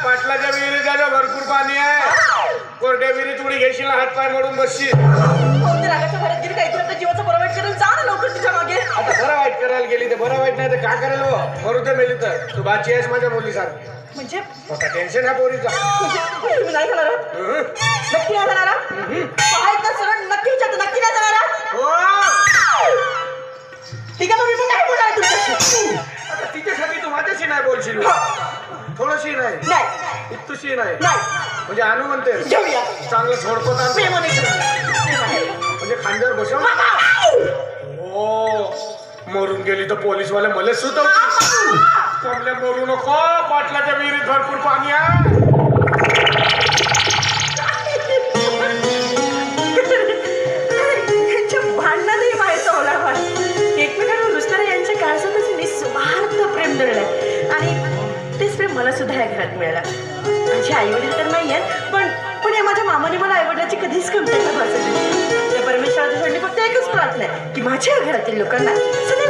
पाटलाच्या विहिरीत जागा भरपूर पाणी आहे. कोरड्या विहिरीत उडी घेशील हात पाय मोडून बसशील. रागाच्या भरात गेली काहीतरी जीवाचा बरं वाईट करून जा ना लवकर तिच्या मागे. आता बरं वाईट करायला गेली तर बरं वाईट नाही तर काय करेल हो. मरू दे मेली तर तू बाची आहेस माझ्या मुलीसारखी. म्हणजे मोठा टेन्शन आहे पोरीचा. तुम्ही नाही जाणार नक्की नाही जाणार पाहायचं सगळं नक्की विचारतो नक्की नाही जाणार ठीक आहे. मी नाही बोलणार तुमच्याशी. आता तिच्यासाठी तू माझ्याशी नाही बोलशील. थोडीशी नाही इतुशी नाही म्हणजे आणू म्हणते घेऊया चांगलं झोडपत म्हणजे खांद्यावर बसव. हो मरून गेली तर पोलीसवाले मला सुचवतील. कमले मरू नको पाटलाच्या विहिरीत भरपूर पाणी आहे. भांडणातही व्हायचं ओलावा एकमेकांवर दुसऱ्या यांच्या काळजातच निस्वार्थ प्रेम दळलंय आणि तेच प्रेम मला सुद्धा या घरात मिळालं. माझे आई वडील तर नाही आहेत पण या माझ्या मामाने मला आई वडिलांची कधीच कमतरता भासवली. त्या परमेश्वराच्या फक्त एकच प्रार्थना आहे की माझ्या घरातील लोकांना सदैव